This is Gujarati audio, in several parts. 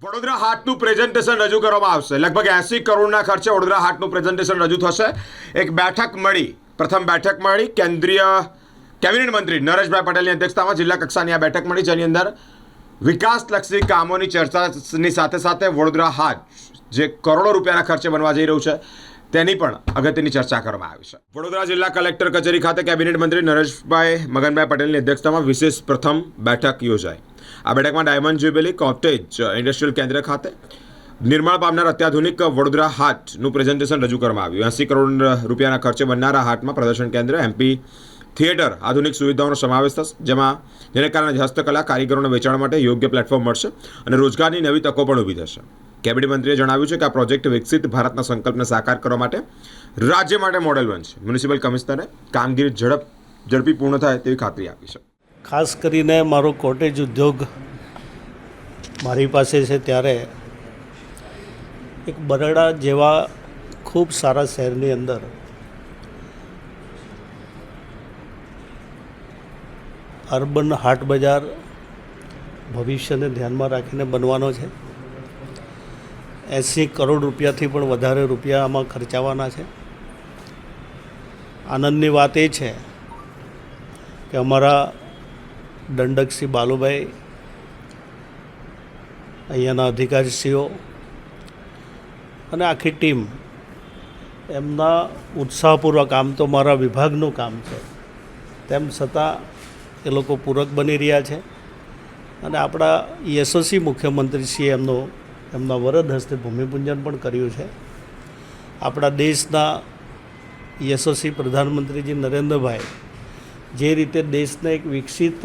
વડોદરા હાટનું પ્રેઝન્ટેશન રજૂ કરવામાં આવશે. લગભગ 80 કરોડના ખર્ચે વડોદરા હાટનું પ્રેઝન્ટેશન રજૂ થશે. એક બેઠક મળી, પ્રથમ બેઠક મળી કેન્દ્રીય કેબિનેટ મંત્રી નરેશભાઈ પટેલની અધ્યક્ષતામાં જિલ્લા કક્ષાની આ બેઠક મળી, જેની અંદર વિકાસલક્ષી કામોની ચર્ચાની સાથે સાથે વડોદરા હાટ જે કરોડો રૂપિયાના ખર્ચે બનવા જઈ રહ્યું છે તેની પણ અગત્યની ચર્ચા કરવામાં આવી છે. વડોદરા જિલ્લા કલેક્ટર કચેરી ખાતે કેબિનેટ મંત્રી નરેશભાઈ મગનભાઈ પટેલની અધ્યક્ષતામાં વિશેષ પ્રથમ બેઠક યોજાઈ. આ બેઠકમાં ડાયમંડ જ્યુબિલી કોટેજ ઇન્ડસ્ટ્રીયલ કેન્દ્ર ખાતે નિર્માણ પામનાર અત્યાધુનિક વડોદરા હાટનું પ્રેઝન્ટેશન રજૂ કરવામાં આવ્યું. 80 કરોડ રૂપિયાના ખર્ચે બનનારા હાટમાં પ્રદર્શન કેન્દ્ર, એમપી થિયેટર, આધુનિક સુવિધાઓનો સમાવેશ થશે, જેને કારણે હસ્તકલા કારીગરોને વેચાણ માટે યોગ્ય પ્લેટફોર્મ મળશે અને રોજગારની નવી તકો પણ ઊભી થશે. કેબિનેટ મંત્રીએ જણાવ્યું છે કે આ પ્રોજેક્ટ વિકસિત ભારતના સંકલ્પને સાકાર કરવા માટે રાજ્ય માટે મોડેલ બનશે. મ્યુનિસિપલ કમિશનરે કામગીરી ઝડપી પૂર્ણ થાય તેવી ખાતરી આપી છે. ખાસ કરીને મારો કોટેજ ઉદ્યોગ મારી પાસે છે ત્યારે એક બરડા જેવા ખૂબ સારા શહેરની અંદર અર્બન હાટ બજાર ભવિષ્યને ધ્યાનમાં રાખીને બનવાનો છે. 80 કરોડ રૂપિયાથી પણ વધારે રૂપિયા આમાં ખર્ચાવાના છે. આનંદની વાત એ છે કે અમારા દંડકશ્રી બાલુભાઈ, અહીંયાના અધિકારીશ્રીઓ અને આખી ટીમ, એમના ઉત્સાહપૂર્વક, આમ તો મારા વિભાગનું કામ છે, તેમ છતાં એ લોકો પૂરક બની રહ્યા છે. અને આપણા યશસ્વી મુખ્યમંત્રીશ્રીએ એમના વરદ હસ્તે ભૂમિપૂજન પણ કર્યું છે. આપણા દેશના યશસ્વી પ્રધાનમંત્રીજી નરેન્દ્રભાઈ જે રીતે દેશને એક વિકસિત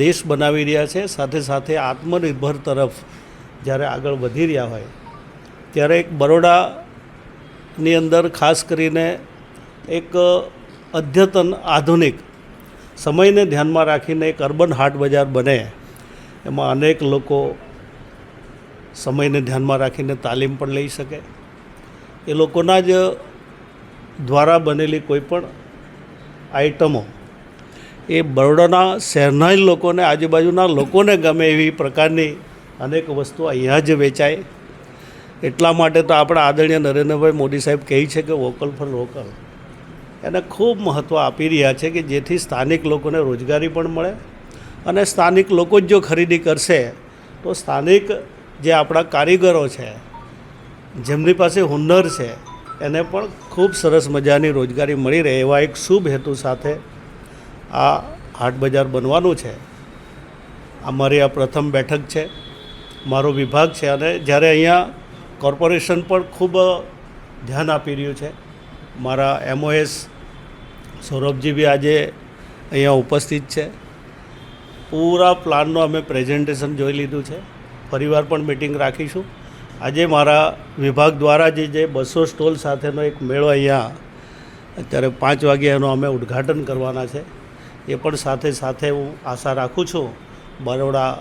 દેશ બનાવી રહ્યા છે, સાથે સાથે આત્મનિર્ભર તરફ જ્યારે આગળ વધી રહ્યા હોય, ત્યારે એક બરોડાની અંદર ખાસ કરીને એક અદ્યતન આધુનિક સમયને ધ્યાનમાં રાખીને એક અર્બન હાટ બજાર બને, એમાં અનેક લોકો સમયને ધ્યાનમાં રાખીને તાલીમ પણ લઈ શકે. એ લોકોના જ દ્વારા બનેલી કોઈ પણ આઇટમો એ બરોડાના શહેરના જ લોકોને, આજુબાજુના લોકોને ગમે એવી પ્રકારની અનેક વસ્તુઓ અહીંયા જ વેચાય. એટલા માટે તો આપણા આદરણીય નરેન્દ્રભાઈ મોદી સાહેબ કહે છે કે વોકલ ફોર લોકલ, એને ખૂબ મહત્ત્વ આપી રહ્યા છે કે જેથી સ્થાનિક લોકોને રોજગારી પણ મળે અને સ્થાનિક લોકો જ જો ખરીદી કરશે તો સ્થાનિક જે આપણા કારીગરો છે, જેમની પાસે હુનર છે, એને પણ ખૂબ સરસ મજાની રોજગારી મળી રહે. એવા એક શુભ હેતુ સાથે આ હાટ બજાર બનવાનું છે. અમારી આ પ્રથમ બેઠક છે, મારો વિભાગ છે, અને જ્યારે અહીંયા કોર્પોરેશન પણ ખૂબ ધ્યાન આપી રહ્યું છે. મારા MOS સૌરભજી બી આજે અહીંયા ઉપસ્થિત છે. પૂરા પ્લાનનું અમે પ્રેઝન્ટેશન જોઈ લીધું છે. ફરીવાર પણ મિટિંગ રાખીશું. આજે મારા વિભાગ દ્વારા જે 200 સ્ટોલ સાથેનો એક મેળો અહીંયા અત્યારે 5 વાગ્યા એનું અમે ઉદ્ઘાટન કરવાના છે. એ પણ સાથે સાથે હું આશા રાખું છું બરોડા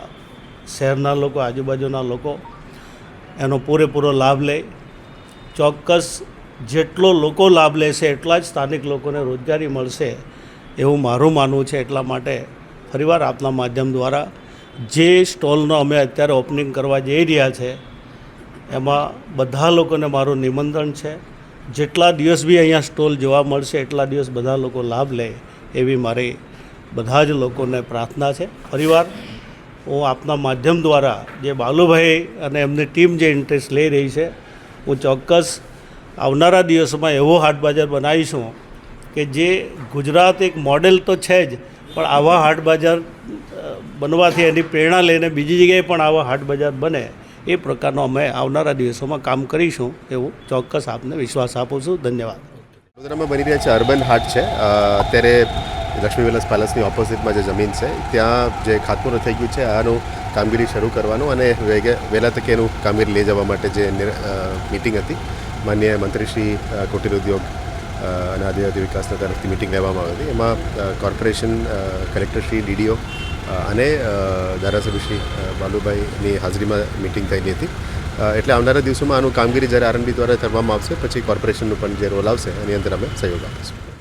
શહેરના લોકો, આજુબાજુના લોકો એનો પૂરેપૂરો લાભ લે. ચોક્કસ જેટલો લોકો લાભ લેશે એટલા જ સ્થાનિક લોકોને રોજગારી મળશે એવું મારું માનવું છે. એટલા માટે ફરીવાર આપના માધ્યમ દ્વારા જે સ્ટોલનો અમે અત્યારે ઓપનિંગ કરવા જઈ રહ્યા છે એમાં બધા લોકોને મારું નિમંત્રણ છે. જેટલા દિવસ બી અહીંયા સ્ટોલ જોવા મળશે એટલા દિવસ બધા લોકો લાભ લે એવી મારી બધા જ લોકોને પ્રાર્થના છે. ફરીવાર હું આપના માધ્યમ દ્વારા જે બાલુભાઈ અને એમની ટીમ જે ઇન્ટરેસ્ટ લઈ રહી છે, હું ચોક્કસ આવનારા દિવસોમાં એવો હાટ બજાર બનાવીશું કે જે ગુજરાત એક મોડેલ તો છે જ, પણ આવા હાટ બજાર બનવાથી એની પ્રેરણા લઈને બીજી જગ્યાએ પણ આવા હાટ બજાર બને એ પ્રકારનો અમે આવનારા દિવસોમાં કામ કરીશું એવું ચોક્કસ આપને વિશ્વાસ આપું છું. ધન્યવાદ. વડોદરામાં બની રહ્યા છે અર્બન હાટ છે. અત્યારે લક્ષ્મી વિલાસ પેલેસની ઓપોઝિટમાં જે જમીન છે ત્યાં જે ખાતમુહૂર્ત થઈ ગયું છે, આનું કામગીરી શરૂ કરવાનું અને વહેલા તકે એનું કામગીરી લઈ જવા માટે જે મિટિંગ હતી, માનનીય મંત્રી શ્રી કુટીર ઉદ્યોગ અને આદિજાતિ વિકાસના તરફથી મિટિંગ લેવામાં આવી હતી. એમાં કોર્પોરેશન, કલેક્ટર શ્રી, DDO અને ધારાસભ્ય શ્રી બાલુભાઈની હાજરીમાં મિટિંગ થયેલી હતી. એટલે આવનારા દિવસોમાં આનું કામગીરી જ્યારે R&D દ્વારા કરવામાં આવશે, પછી કોર્પોરેશનનું પણ જે રોલ આવશે એની અંદર અમે સહયોગ આપીશું.